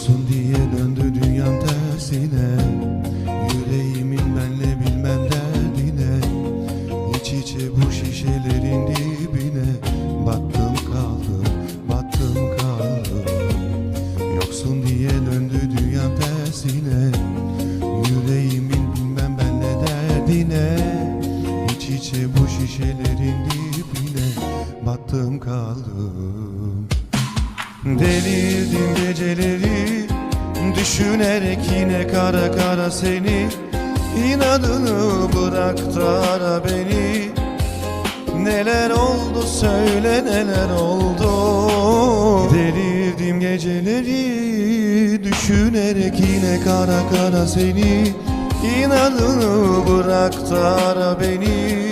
Yoksun diye döndü dünyam tersine, yüreğimin benle bilmem derdine. İç içe bu şişelerin dibine battım kaldım, battım kaldım. Yoksun diye döndü dünyam tersine, yüreğimin bilmem benle derdine. İç içe bu şişelerin dibine battım kaldım. Delirdim geceleri düşünerek yine kara kara seni. İnadını bırak da ara beni. Neler oldu söyle, neler oldu. Delirdim geceleri düşünerek yine kara kara seni. İnadını bırak da ara beni.